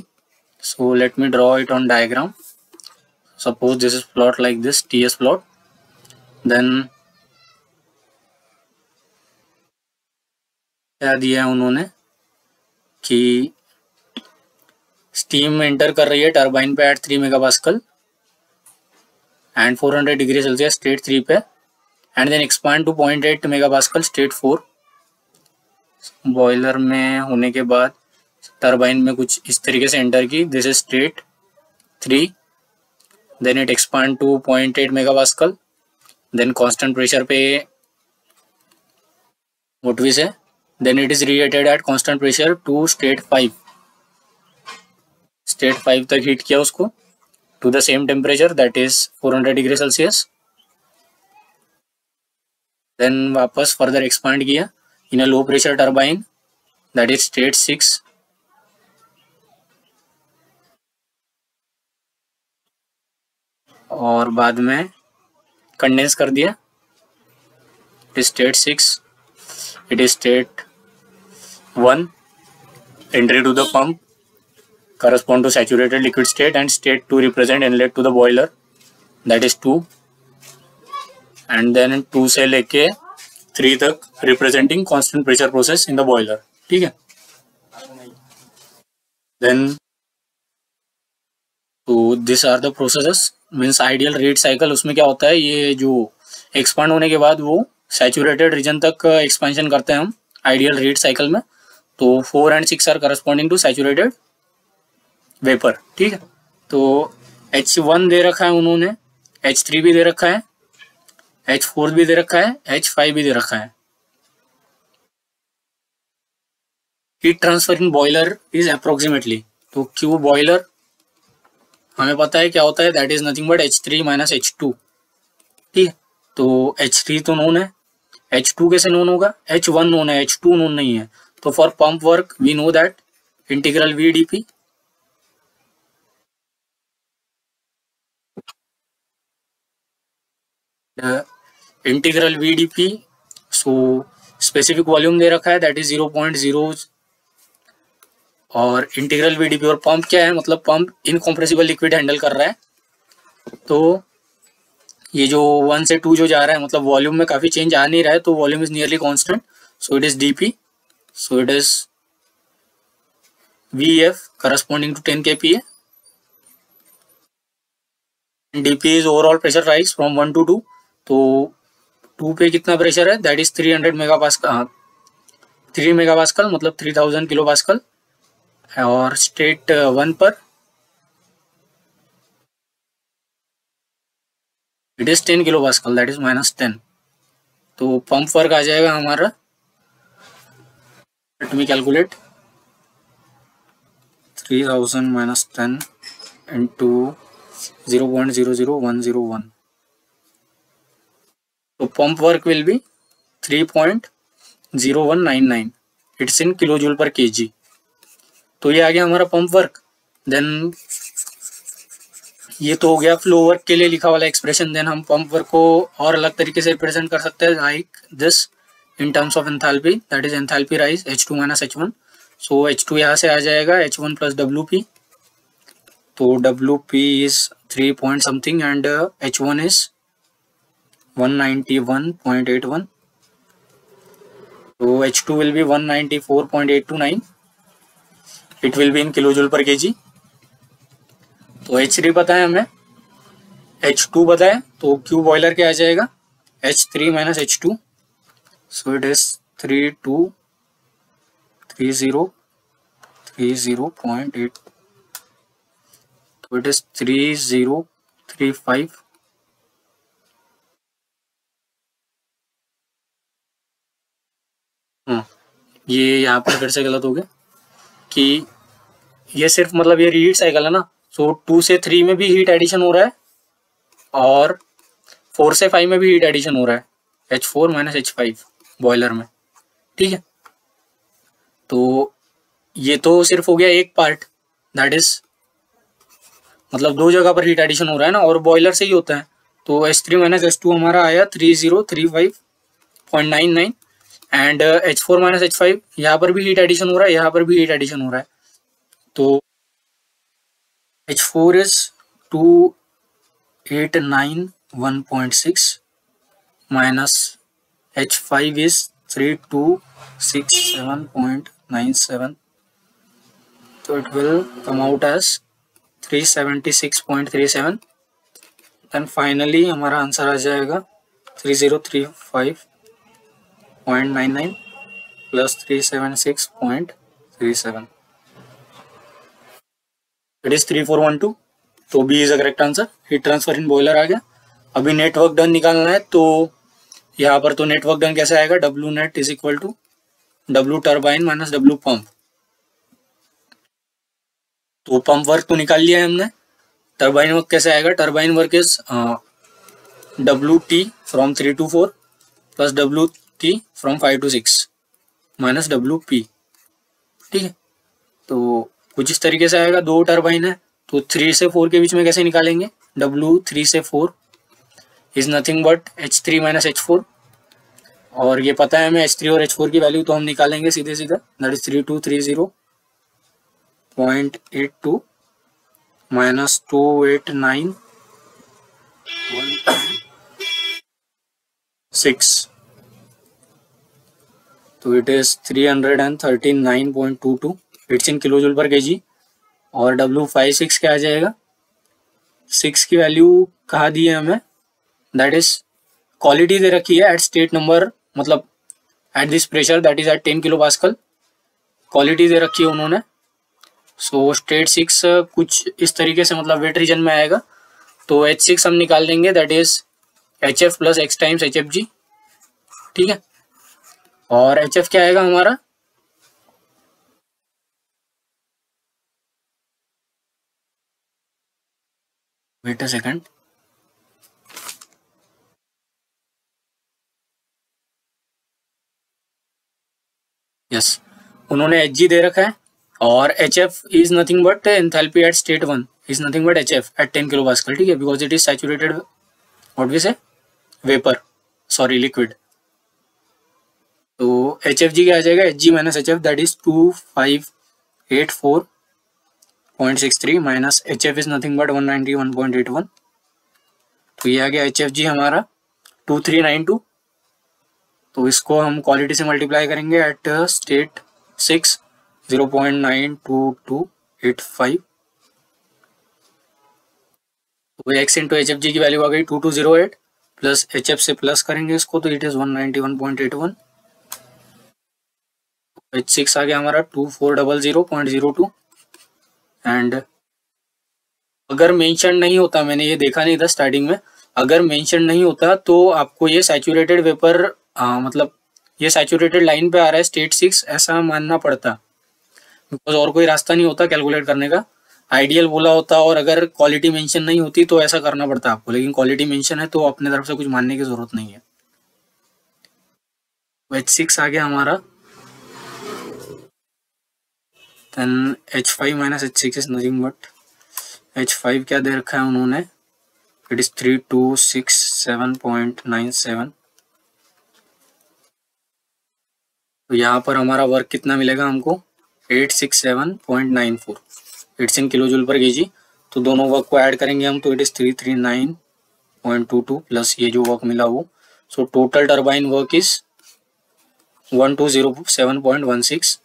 So let me draw it on diagram. Suppose this is plot like this, TS plot. Then क्या दिया है उन्होंने कि steam enter कर रही है turbine पे at 3 megapascal and 400 degree Celsius state 3 पे, and then expand to 0.8 megapascal state 4. Boiler में होने के बाद टर्बाइन में कुछ इस तरीके से एंटर की, this is state 3, then it expand to 0.8 megapascal, then constant pressure पे what we say, then it is reheated at constant pressure to state 5. State 5 तक हीट किया उसको to the same temperature that is 400 degree Celsius. Then वापस further expand किया in a low pressure turbine that is state 6. और बाद में condense कर दिया, it is state 6, it is state 1, entry to the pump correspond to saturated liquid state, and state 2 represent inlet to the boiler that is 2, and then 2 से लेके 3 तक representing constant pressure process in the boiler. ठीक है, then तो these are the processes. means ideal reed cycle, उसमें क्या होता है, ये जो expand होने के बाद वो saturated region तक expansion करते हैं हम ideal reed cycle में. तो 4 and 6 are corresponding to saturated vapour. ठीक है, तो H1 दे रखा है उन्होंने, H3 भी दे रखा है, H4 भी दे रखा है, H5 भी दे रखा है. Heat transfer in boiler is approximately, तो क्यू बॉयलर हमें पता है क्या होता है, that is nothing but H3 minus H2. ठीक है, तो H3 तो नोन है, H2 कैसे नोन होगा, H1 नोन है, H2 नोन नहीं है. तो for pump work we know that integral VdP integral VdP. So specific volume दे रखा है दैट इज 0.0, और इंटीग्रल VdP. और पंप क्या है, मतलब पंप इनकम्प्रेसिबल लिक्विड हैंडल कर रहा है. तो ये जो 1 से 2 जो जा रहा है, मतलब वॉल्यूम में काफी चेंज आ नहीं रहा है, तो volume is nearly constant, so it is DP. So it is VF corresponding to 10 kPa. DP is overall pressure rise from 1 to 2. तो 2 पे कितना प्रेशर है, दैट इज 300 मेगापास्कल, 3 मेगापास्कल मतलब 3000 किलो पास्कल. और स्टेट 1 पर it is 10 kilo pascal, that is -10। तो pump work आ जाएगा हमारा, let me calculate, 3000 minus 10 into 0.00101. So pump work will be 3.0199. It's in kilojoule per kg. तो ये आ गया हमारा पंप वर्क। देन ये तो हो गया फ्लो वर्क के लिए लिखा वाला एक्सप्रेशन। देन हम पंप वर्क को और अलग तरीके से रिप्रेजेंट कर सकते हैं, like this in terms of enthalpy, that is enthalpy rise H2 minus H1। So H2 यहाँ से आ जाएगा H1 plus WP, तो WP is 3 point something and H1 is 191.81, so H2 will be 194.829, it will be in kilojoule per kg। तो H3 पता है हमें, H2 पता है, तो Q बॉयलर क्या आ जाएगा, H3 minus H2, so it is 323030.8, तो it is 3035। ये यहाँ पर फिर से गलत हो गया कि ये सिर्फ मतलब ये रीहीट साइकिल है ना, सो 2 से 3 में भी हीट एडिशन हो रहा है और 4 से 5 में भी हीट एडिशन हो रहा है, H4 minus H5 बॉयलर में, ठीक है। तो ये तो सिर्फ हो गया एक पार्ट, दैट इज मतलब 2 जगह पर हीट एडिशन हो रहा है ना, और बॉयलर से ही होता है। तो H3 minus H2 हमारा आया 3035.99 एंड H4 minus H5 यहाँ पर भी हीट एडिशन हो रहा है, यहाँ पर भी हीट एडिशन हो रहा है। तो H4 is 2891.6 minus H5 is 3267.97, so it will come out as 376.37। then finally हमारा आंसर आ जाएगा 3035.99 plus 376.37, it is 3412। तो B is a correct answer. Heat transfer in boiler आ गया। अभी नेटवर्क डन निकालना है, तो यहाँ पर तो नेटवर्क डन कैसे आएगा, W net is equal to W turbine minus W pump. तो पंप वर्क तो निकाल लिया है हमने, टर्बाइन वर्क कैसे आएगा, turbine work is WT from 3 to 4 plus WT from 5 to 6 minus WP, ठीक है। तो कुछ इस तरीके से आएगा, 2 टर्बाइन है तो 3 से 4 के बीच में कैसे निकालेंगे, W 3 से 4 is nothing but H3 minus H4, और ये पता है हमें H3 और H4 की वैल्यू, तो हम निकालेंगे सीधे सीधा, दैट इज 3230.82 माइनस 289.6, तो it is 339.22, it's in kilojoule पर केजी। और W56 क्या आ जाएगा, 6 की वैल्यू कहाँ दी है हमें, दैट इज क्वालिटी दे रखी है एट स्टेट नंबर, मतलब at this pressure that is at 10 kilo pascal, quality दे रखी है उन्होंने। सो स्टेट 6 कुछ इस तरीके से मतलब वेट रीजन में आएगा, तो H6 हम निकाल देंगे, that is HF plus X times HFG, ठीक है। और HF क्या आएगा हमारा, वेट अ सेकंड, यस उन्होंने Hg दे रखा है, और HF is nothing but enthalpy at state 1 is nothing but HF at 10 kilo pascal, ठीक है, because it is saturated what we say vapour, sorry liquid. तो HFG क्या आ जाएगा, Hg minus HF that is 2584.63 minus HF is nothing but 191.81, तो ये आ गया HFG हमारा 2392। तो इसको हम क्वालिटी से मल्टीप्लाई करेंगे एट स्टेट 6 0.92285, तो X इंटू HFG की वैल्यू आ गई 2208 प्लस HF से प्लस करेंगे इसको, तो इट इज 191.81, H6 आ गया हमारा 2400.02। एंड अगर मेंशन नहीं होता, मैंने ये देखा नहीं था स्टार्टिंग में, अगर मेंशन नहीं होता तो आपको ये सैचुरेटेड वेपर मतलब ये सैचुरेटेड लाइन पे आ रहा है स्टेट 6 ऐसा मानना पड़ता, बिकॉज और कोई रास्ता नहीं होता कैलकुलेट करने का। आइडियल बोला होता और अगर क्वालिटी मेंशन नहीं होती तो ऐसा करना पड़ता आपको, लेकिन क्वालिटी मेंशन है तो अपने तरफ से कुछ मानने की जरूरत नहीं है। H6 आ गया हमारा, then H5 minus H6 is nothing but H5 क्या दे रखा है उन्होंने, इट इज 3267.97। तो यहाँ पर हमारा वर्क कितना मिलेगा हमको 867.94, इट्स इन किलो जूल पर केजी। तो दोनों वर्क को ऐड करेंगे हम तो इट इज 339.22 प्लस ये जो वर्क मिला वो। So total turbine work is 1207.16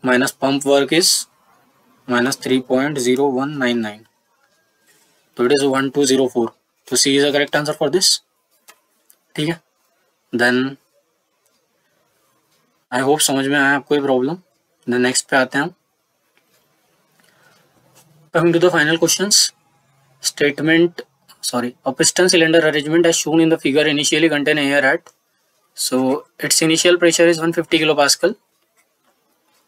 minus pump work is minus 3.0199, तो इट इज 1204। तो C is a correct answer for this. ठीक है, देन आई होप समझ में आया आपको ये प्रॉब्लम। देन नेक्स्ट पे आते हैं हम। Coming to the final questions, a piston cylinder arrangement as shown in the figure initially contain air at, so its initial pressure is 150 kilopascal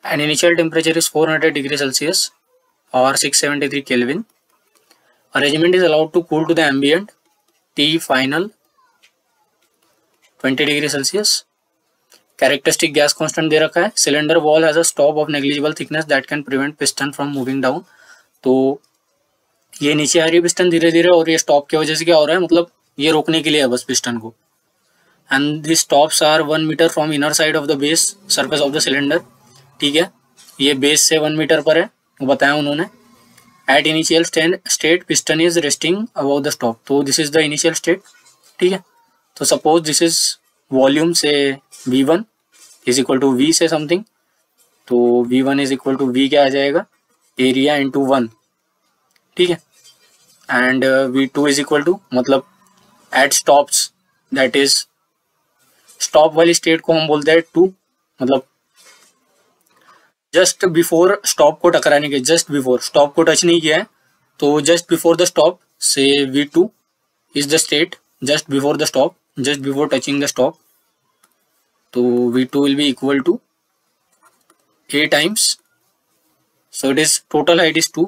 and initial temperature is 400 degrees Celsius or 673 Kelvin. Arrangement is allowed to cool to the ambient T final 20 degrees Celsius. Characteristic gas constant दे रखा है। Cylinder wall has a stop of negligible thickness that can prevent piston from moving down. तो ये नीचे आ रही है piston धीरे धीरे और ये स्टॉप की वजह से क्या हो रहा है, मतलब ये रोकने के लिए है बस पिस्टन को। And the stops are 1 metre from inner side of the base surface of the cylinder. ठीक है, ये बेस से 1 मीटर पर है, वो बताया उन्होंने। At initial state piston is resting about the stop, तो this is the initial state. ठीक है, तो सपोज दिस इज वॉल्यूम से V1 is equal to V से समथिंग, तो V1 is equal to V क्या आ जाएगा, एरिया इंटू 1। ठीक है, and V2 is equal to मतलब at stops, that is stop वाली स्टेट को हम बोलते हैं 2, मतलब जस्ट बिफोर स्टॉप को टकराने के, जस्ट बिफोर स्टॉप को टच नहीं किया है तो जस्ट बिफोर द स्टॉप से V2 is the state just before the stop, just before touching the stop. तो V2 will be equal to A times, so it is total height is 2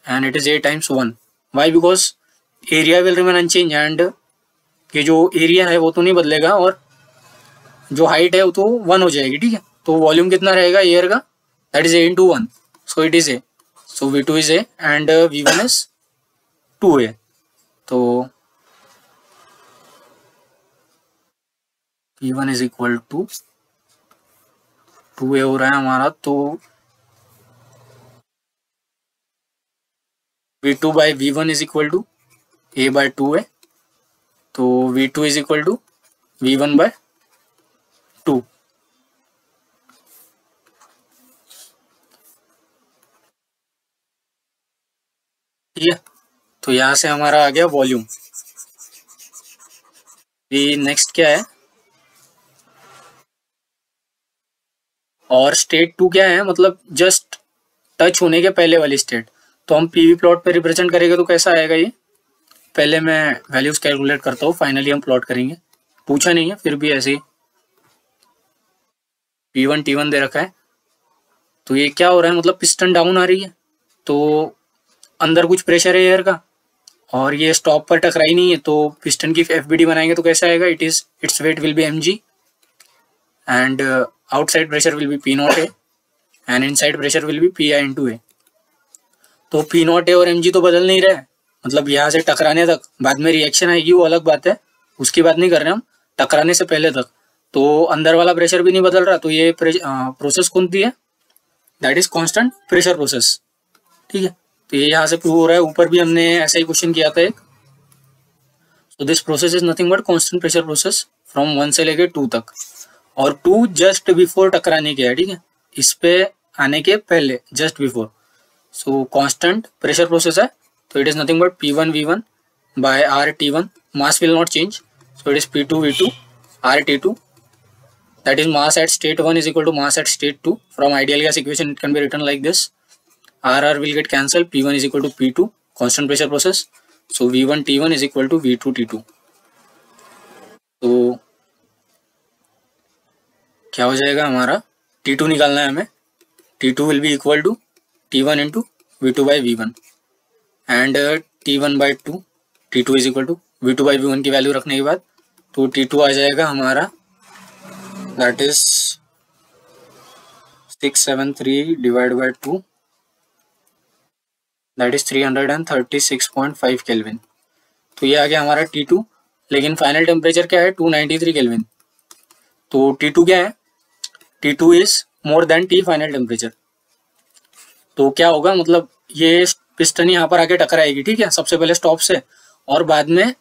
and it is A times 1. Why? Because area will remain unchanged and ये जो area है वो तो नहीं बदलेगा और जो हाइट है वो तो 1 हो जाएगी। ठीक है, तो वॉल्यूम कितना रहेगा एयर का, that is A into 1, so it is A, so V2 is A and V1 is 2A। तो V1 is equal to 2A हो रहा है हमारा, तो V2 by V1 is equal to A by 2A, तो V2 is equal to V1 by 2। ठीक है, तो यहां से हमारा आ गया वॉल्यूम। नेक्स्ट क्या है, और स्टेट 2 क्या है, मतलब जस्ट टच होने के पहले वाली स्टेट। तो हम पीवी प्लॉट पे रिप्रेजेंट करेंगे तो कैसा आएगा ये, पहले मैं वैल्यूज कैलकुलेट करता हूँ, फाइनली हम प्लॉट करेंगे। पूछा नहीं है फिर भी ऐसे ही P1 T1 दे रखा है। तो ये क्या हो रहा है, मतलब पिस्टन डाउन आ रही है तो अंदर कुछ प्रेशर है एयर का और ये स्टॉप पर टकराई नहीं है, तो पिस्टन की FBD बनाएंगे तो कैसा आएगा, its weight will be mg and outside pressure will be P0A and inside pressure will be Pi into A। तो P0A और mg तो बदल नहीं रहे, मतलब यहाँ से टकराने तक, बाद में रिएक्शन आएगी वो अलग बात है, उसकी बात नहीं कर रहे हम, टकराने से पहले तक तो अंदर वाला प्रेशर भी नहीं बदल रहा। तो ये प्रोसेस कौन सी है, that is constant pressure process. ठीक है, तो ये यहाँ से प्रूव हो रहा है, ऊपर भी हमने ऐसा ही क्वेश्चन किया था एक। So this process is nothing but constant pressure process from 1 से लेके 2 तक, और 2 जस्ट बिफोर टकराने के है। ठीक है, इस पे आने के पहले जस्ट बिफोर, सो कांस्टेंट प्रेशर प्रोसेस है, तो it is nothing but P1 V1 by R T1, mass will not change, so it is P2 V2 R T2, that is mass at state 1 is equal to mass at state 2. From ideal gas equation it can be written like this, RR will get cancelled, P1 is equal to P2, constant pressure process, so V1 T1 is equal to V2 T2। तो क्या हो जाएगा हमारा, T2 निकालना है हमें, T2 will be equal to T1 into V2 by V1 and T1 by 2, T2 is equal to V2 by V1 की value रखने के बाद तो T2 आ जाएगा हमारा, that is 673 divide by 2, that is 336.5 kelvin. तो ये आ गया हमारा T2, लेकिन फाइनल टेम्परेचर क्या है 293 केल्विन। तो T2 क्या है, T2 is more than T final temperature. तो क्या होगा, मतलब ये पिस्टन यहाँ पर आके टकराएगी, ठीक है, सबसे पहले स्टॉप से, और बाद में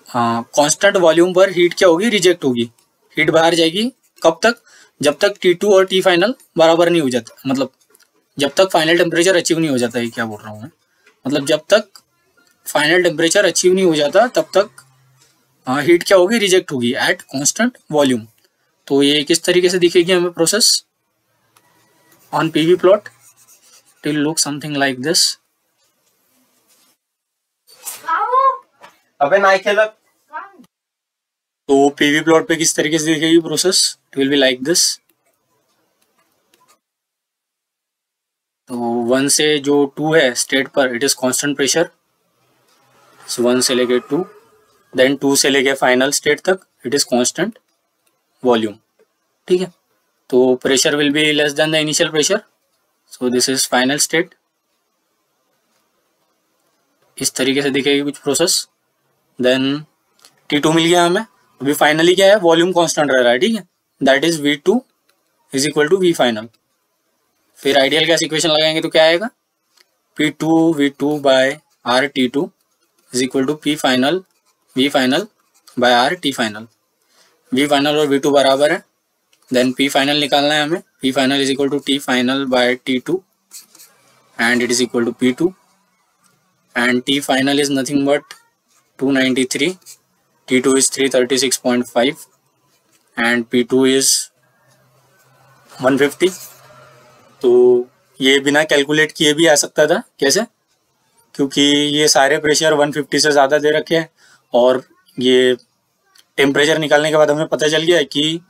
कांस्टेंट वॉल्यूम पर हीट क्या होगी, रिजेक्ट होगी, हीट बाहर जाएगी। कब तक, जब तक T2 और T फाइनल बराबर नहीं हो जाता, मतलब जब तक फाइनल टेम्परेचर अचीव नहीं हो जाता है, क्या बोल रहा हूँ मैं, मतलब जब तक फाइनल टेम्परेचर अचीव नहीं हो जाता तब तक हीट क्या होगी, रिजेक्ट होगी एट कांस्टेंट वॉल्यूम। तो ये किस तरीके से दिखेगी हमें process on PV plot, it will look something like this. अबे नहीं खेला। तो पीवी प्लॉट पे किस तरीके से दिखेगी process, it will be like this. तो 1 से जो 2 है स्टेट पर, इट इज कांस्टेंट प्रेशर, 1 से लेके 2, देन 2 से लेके फाइनल स्टेट तक इट इज कांस्टेंट वॉल्यूम, ठीक है। तो pressure will be less than the initial pressure, so this is final state. इस तरीके से दिखेगी कुछ प्रोसेस। देन T2 मिल गया हमें, अभी फाइनली क्या है, वॉल्यूम कांस्टेंट रह रहा है, ठीक है, that is V2 is equal to V final. फिर आइडियल गैस इक्वेशन लगाएंगे तो क्या आएगा, P2 V2 by R T2 is equal to P final V final by R T final. V final और V2 बराबर है, देन P फाइनल निकालना है हमें, P final is equal to T final by T2 and it is equal to P2 and T final is nothing but 293, T2 is 336.5 and P2 is 150। तो ये बिना calculate किए भी आ सकता था, कैसे, क्योंकि ये सारे प्रेशर 150 से ज़्यादा दे रखे हैं और ये टेम्परेचर निकालने के बाद हमें पता चल गया है कि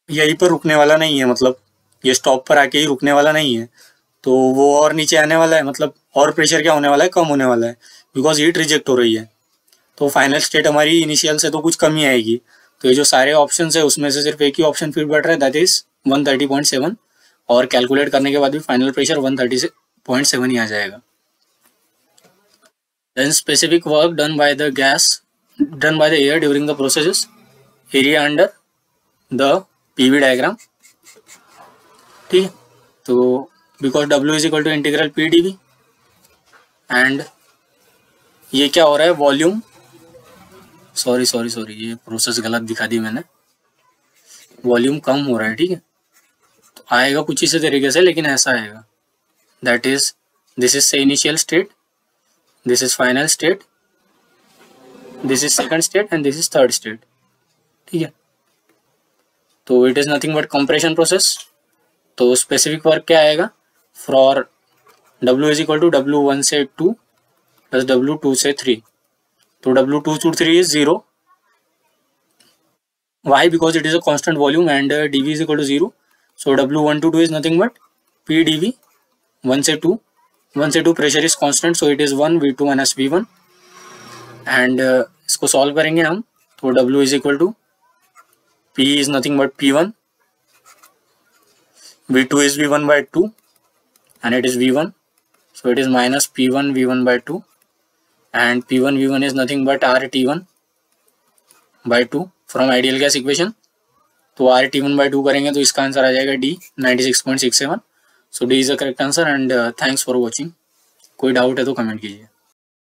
यहीं पर रुकने वाला नहीं है, मतलब ये स्टॉप पर आके ही रुकने वाला नहीं है, तो वो और नीचे आने वाला है, मतलब और प्रेशर क्या होने वाला है, कम होने वाला है, बिकॉज हीट रिजेक्ट हो रही है। तो फाइनल स्टेट हमारी इनिशियल से तो कुछ कम ही आएगी। तो ये जो सारे ऑप्शन है उसमें से सिर्फ एक ही ऑप्शन फिट बैठ रहा है, दैट इज 130.7, और कैलकुलेट करने के बाद भी फाइनल प्रेशर 130.7 ही आ जाएगा। Then specific work done by the air during the process, area under the PV diagram, ठीक है। तो because W is equal to integral P dV and ये क्या हो रहा है, वॉल्यूम, सॉरी ये प्रोसेस गलत दिखा दी मैंने, वॉल्यूम कम हो रहा है, ठीक है। तो आएगा कुछ इसी तरीके से, लेकिन ऐसा आएगा, that is this is say initial state, this is final state, this is second state and this is third state, ठीक है। तो it is nothing but compression process. तो स्पेसिफिक वर्क क्या आएगा, for W is equal to W1 से 2 plus W2 से 3, तो W2 to 3 is 0, why, because it is a constant volume and dV is equal to 0, so W1 to 2 is nothing but P dV 1 से 2 pressure is constant, so it is 1 V2 minus V1 and इसको solve करेंगे हम, तो W is equal to P is nothing but P1, V2 is V1 by 2 and it is V1, so it is minus P1 V1 by 2 and P1 V1 is nothing but RT1 by 2 from ideal gas equation। तो RT1 by 2 करेंगे तो इसका answer आ जाएगा D 96.67। So D is the correct answer and thanks for watching. कोई doubt है तो comment कीजिए।